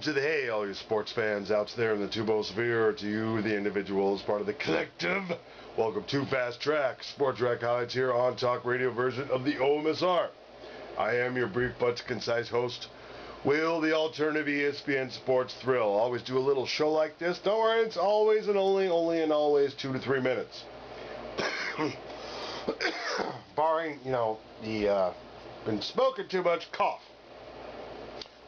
to the hay, all you sports fans out there in the tubosphere, to you, the individuals, part of the collective. Welcome to Fast Track, Sports Track highlights here on Talk Radio version of the OMSR. I am your brief but concise host, Will, the alternative ESPN sports thrill. Always do a little show like this. Don't worry, it's always and only and always 2 to 3 minutes. Barring, the been smoking too much cough.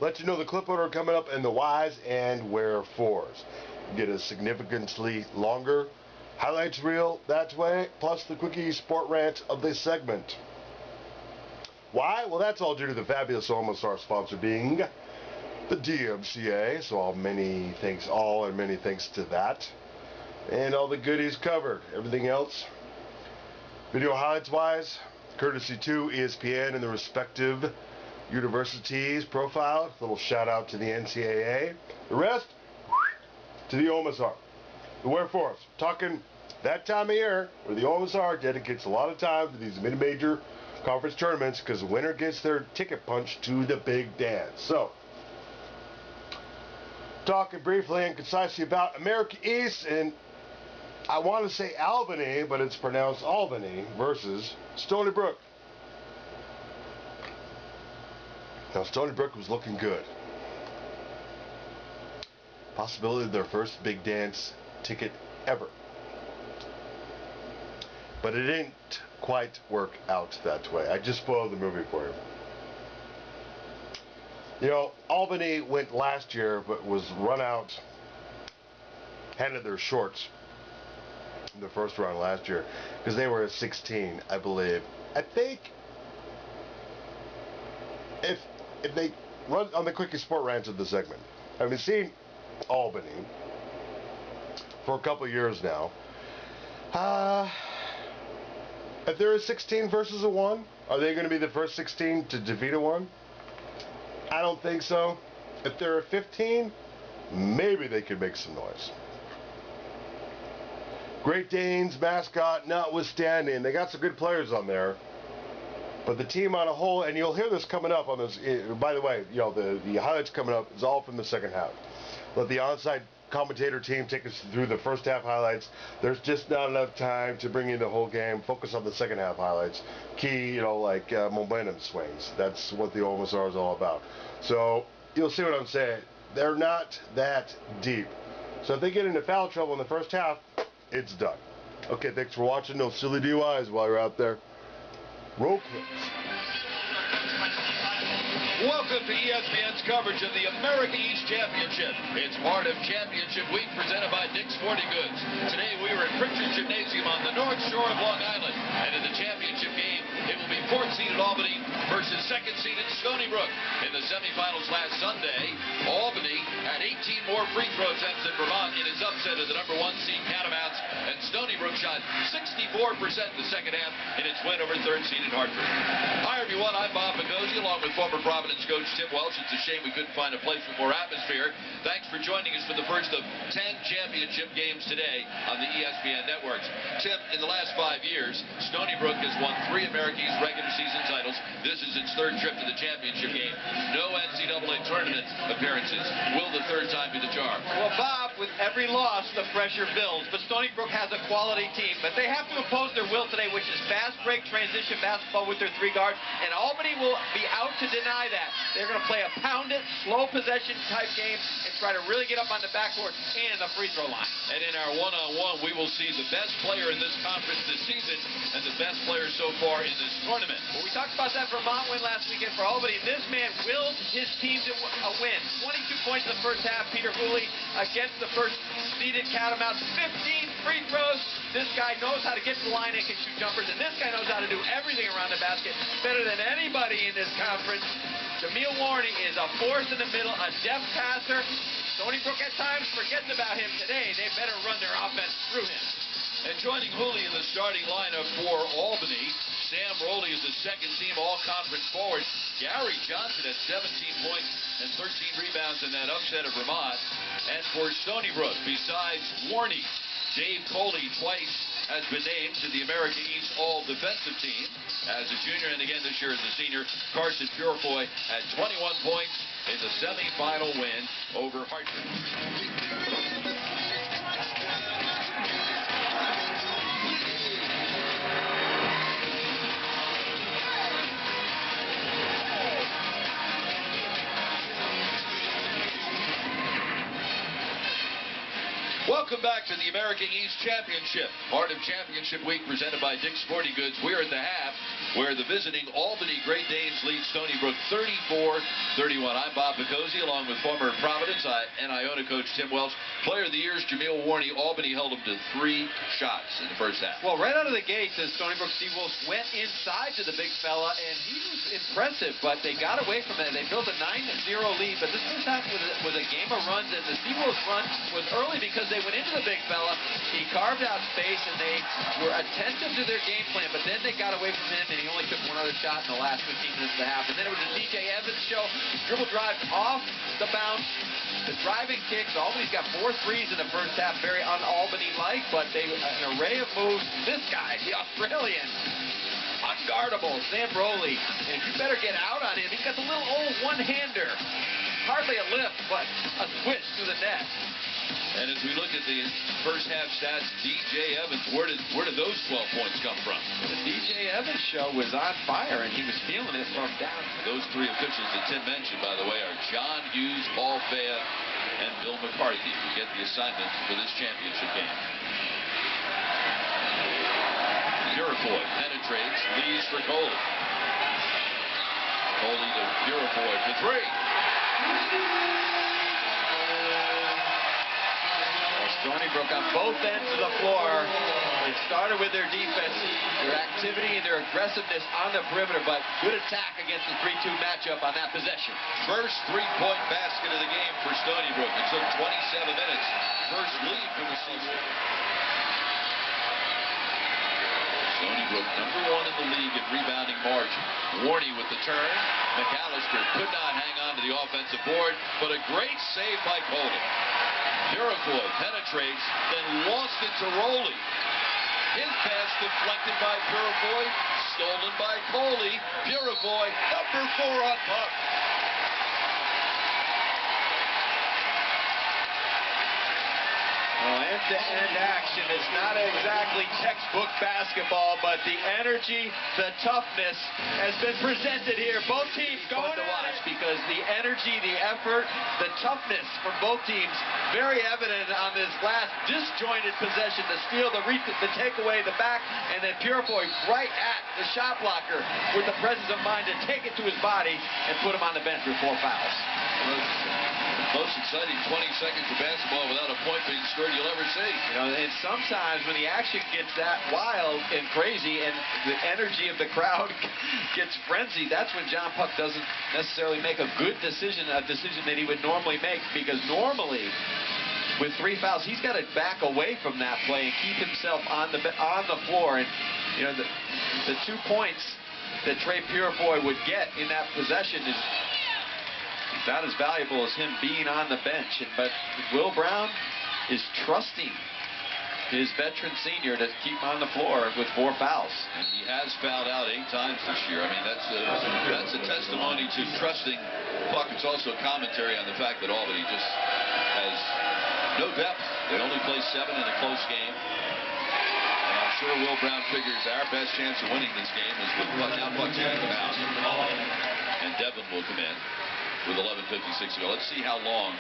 Let you know the clip order coming up and the whys and wherefores. Get a significantly longer highlights reel that way, plus the quickie sport rant of this segment. Why? Well, that's all due to the fabulous OMSR sponsor being the DMCA. So many thanks to that. And all the goodies covered. Everything else, video highlights wise, courtesy to ESPN and the respective universities profile. Little shout out to the NCAA. The rest to the OMSR. The wherefores. Talking that time of year where the OMSR dedicates a lot of time to these mid-major conference tournaments because the winner gets their ticket punched to the big dance. So, talking briefly and concisely about America East, and I want to say Albany, but it's pronounced Albany, versus Stony Brook. Now, Stony Brook was looking good. Possibility of their first big dance ticket ever. But it didn't quite work out that way. I just spoiled the movie for you. Albany went last year, but was run out, handed their shorts in the first round last year, because they were at 16, I believe. I think if they run on the quickest sport rant of the segment, I've been seeing Albany for a couple years now. If there is 16 versus a 1, are they going to be the first 16 to defeat a 1? I don't think so. If there are 15, maybe they could make some noise. Great Danes mascot notwithstanding, they got some good players on there. But the team on a whole, and you'll hear this coming up on this. By the way, the highlights coming up is all from the second half. Let the onside commentator team take us through the first half highlights. There's just not enough time to bring in the whole game. Focus on the second half highlights. Key, like momentum swings. That's what the OMSR is all about. So you'll see what I'm saying. They're not that deep. So if they get into foul trouble in the first half, it's done. Okay, thanks for watching. No silly DUIs while you're out there. Roll clips. Welcome to ESPN's coverage of the America East Championship. It's part of Championship Week presented by Dick's Sporting Goods. Today we were at Pritchard Gymnasium on the North Shore of Long Island. And in the championship game, it will be 4th-seeded Albany versus 2nd-seeded Stony Brook. In the semifinals last Sunday, Albany had 18 more free throw attempts than Vermont in his upset of the number 1 seed Catamounts. And Stony Brook shot 64% in the second half in its win over 3rd-seeded Hartford. Hi everyone, I'm Bob Magosi along with former Providence coach Tim Welch. It's a shame we couldn't find a place with more atmosphere. Thanks for joining us for the first of 10 championship games today on the ESPN networks. Tim, in the last 5 years, Stony Brook has won 3 America East regular season titles. This is its 3rd trip to the championship game. No NCAA tournament appearances. Will the 3rd time be the charm? Well, Bob, with every loss, the pressure builds. But Stony Brook has a quality team. But they have to impose their will today, which is fast break transition basketball with their 3 guards. And Albany will be out to deny that. They're going to play a pound-it, slow possession type game and try to really get up on the backcourt and the free throw line. And in our one-on-one, we will see the best player in this conference this season and the best player so far in this tournament. Well, we talked about that Vermont win last weekend for Albany. This man willed his team to a win. 22 points in the first half. Peter Hooley against the first-seeded Catamounts. 15 free throws. This guy knows how to get to the line and can shoot jumpers, and this guy knows how to do everything around the basket better than anybody in this conference. Jameel Warney is a force in the middle, a deft passer. Stony Brook at times forgets about him. Today, they better run their offense through him. And joining Hooley in the starting lineup for Albany, Sam Rowley is the 2nd-team all-conference forward. Gary Johnson has 17 points and 13 rebounds in that upset of Vermont. And for Stony Brook, besides Warney, Dave Coley twice has been named to the America East All-Defensive Team. As a junior and again this year as a senior, Carson Purefoy had 21 points in the semifinal win over Hartford. Welcome back to the American East Championship, part of Championship Week presented by Dick's Sporting Goods. We're at the half where the visiting Albany Great Danes lead Stony Brook 34-31. I'm Bob Picozzi along with former Providence and Iona coach Tim Welch. Player of the Year is Jameel Warney. Albany held him to 3 shots in the first half. Well, right out of the gate, the Stony Brook Seawolves went inside to the big fella, and he was impressive, but they got away from it. They built a 9-0 lead, but this first half was a game of runs, and the Seawolves run was early because they went into the big fella. He carved out space, and they were attentive to their game plan, but then they got away from him, and he only took 1 other shot in the last 15 minutes of the half. And then it was a DJ Evans show. Dribble drive off the bounce. The driving kicks. Albany's got 4 threes in the first half, very un-Albany-like, but they an array of moves. This guy, the Australian, unguardable, Sam Rowley, and you better get out on him. He's got the little old one-hander. Hardly a lift, but a swish through the net. And as we look at the first half stats, DJ Evans, where did those 12 points come from? The DJ Evans show was on fire, and he was feeling it from down. Those 3 officials that Tim mentioned, by the way, are John Hughes, Paul Fea, and Bill McCarthy, who get the assignment for this championship game. Purifoy penetrates, leads for Coley. Coley to Purifoy for 3. Stony Brook on both ends of the floor. It started with their defense, their activity, and their aggressiveness on the perimeter, but good attack against the 3-2 matchup on that possession. First 3-point basket of the game for Stony Brook. It took 27 minutes. First lead for the season. Stony Brook, #1 in the league in rebounding margin. Warney with the turn. McAllister could not hang on to the offensive board, but a great save by Coley. Purifoy penetrates, then lost it to Rowley. His pass deflected by Purifoy, stolen by Coley. Purifoy, #4 on puck. Well, end-to-end action. It's not exactly textbook basketball, but the energy, the toughness has been presented here. Both teams going to watch because the energy, the effort, the toughness from both teams very evident on this last disjointed possession. The steal, the takeaway, the back, and then Purifoy right at the shot blocker with the presence of mind to take it to his body and put him on the bench with 4 fouls. Most exciting 20 seconds of basketball without a point being scored you'll ever see. You know, and sometimes when the action gets that wild and crazy and the energy of the crowd gets frenzied, that's when John Puck doesn't necessarily make a good decision, a decision that he would normally make, because normally with 3 fouls, he's got to back away from that play and keep himself on the floor. And you know, the 2 points that Trey Purifoy would get in that possession is not as valuable as him being on the bench. But Will Brown is trusting his veteran senior to keep him on the floor with 4 fouls. And he has fouled out 8 times this year. I mean, that's a testimony to trusting Puck. It's also a commentary on the fact that Albany just has no depth. They only play 7 in a close game. And I'm sure Will Brown figures our best chance of winning this game is with Puck. Now Puck's going to come out. And Devlin will come in with 11:56 to go. Let's see how long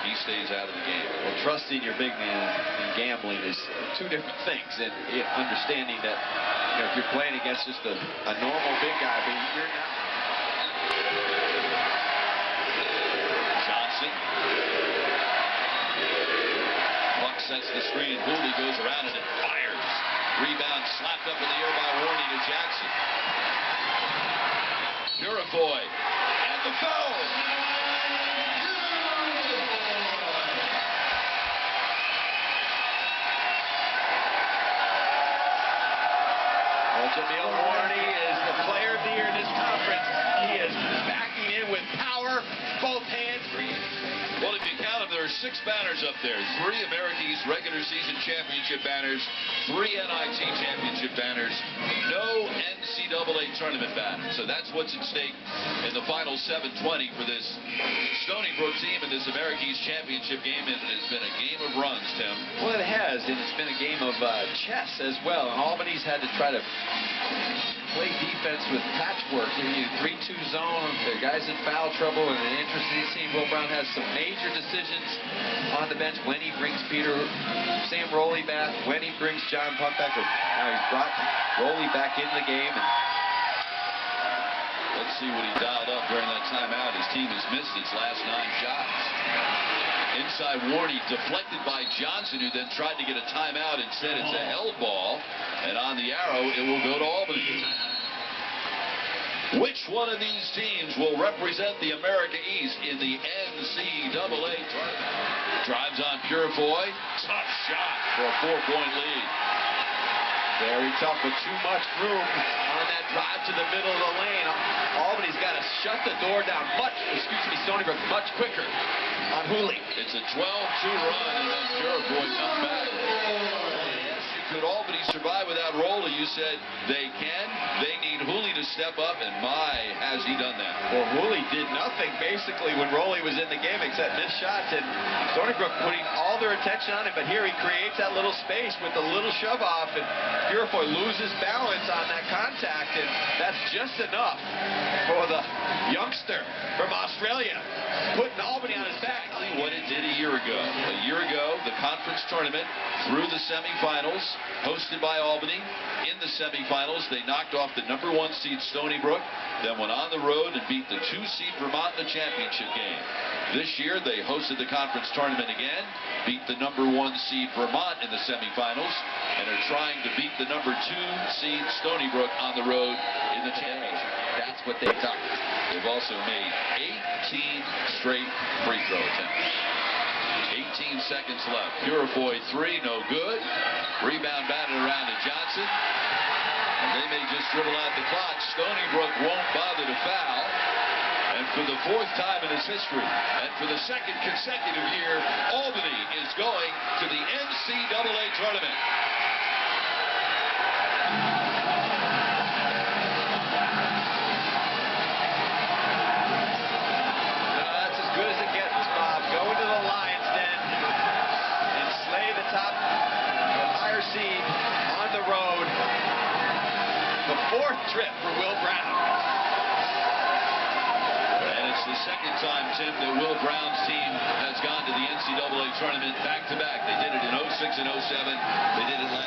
he stays out of the game. Well, trusting your big man in gambling is 2 different things. And understanding that, you know, if you're playing against just a normal big guy, but you're not. Johnson. Puck sets the screen. Hooley goes around it and fires. Rebound slapped up in the air by Warney to Jackson. Purifoy. And the foul. Jameel Warney is the player of the year in this conference. He is backing in with power, both hands. Well, if you count bottom, there are 6 banners up there. 3 America East regular season championship banners, 3 NIT championship banners, no NCAA tournament banner. So that's what's at stake in the final 720 for this Stony Brook team in this America East championship game. And it has been a game of runs, Tim. Well, it has, and it's been a game of chess as well. And Albany's had to try to play defense with patchwork. You 3-2 zone, the guys in foul trouble, and an interesting scene. Will Brown has some major decisions on the bench when he brings Sam Rowley back, when he brings John Punt back. Now he's brought Rowley back in the game. And let's see what he dialed up during that timeout. His team has missed its last 9 shots. Inside Warney deflected by Johnson, who then tried to get a timeout. Instead, it's a held ball. And on the arrow, it will go to Albany. Which one of these teams will represent the America East in the NCAA tournament? Drives on Purifoy. Tough shot for a 4-point lead. Very tough, but too much room on that drive to the middle of the lane. Albany's got to shut the door down Stony Brook much quicker on Hooley. It's a 12-2 run, and then Purifoy comes back. Could Albany survive without Rowley? You said they can. They need Hooley to step up, and my, has he done that. Well, Hooley did nothing basically when Rowley was in the game except missed shots, and Stony Brook putting all their attention on him, but here he creates that little space with a little shove off, and Purifoy loses balance on that contact, and that's just enough for the youngster from Australia, putting Albany on his back. What it did a year ago. A year ago, the conference tournament through the semifinals, hosted by Albany. In the semifinals, they knocked off the #1 seed Stony Brook, then went on the road and beat the 2 seed Vermont in the championship game. This year, they hosted the conference tournament again, beat the #1 seed Vermont in the semifinals, and are trying to beat the #2 seed Stony Brook on the road in the championship. That's what they've done. They've also made 18 straight free throw attempts. 18 seconds left. Purifoy 3, no good. Rebound batted around to Johnson. And they may just dribble out the clock. Stony Brook won't bother to foul. And for the 4th time in its history, and for the 2nd consecutive year, Albany is going to the NCAA tournament. Seed on the road. The 4th trip for Will Brown. And it's the 2nd time, Tim, that Will Brown's team has gone to the NCAA tournament back-to-back. They did it in 06 and 07. They did it last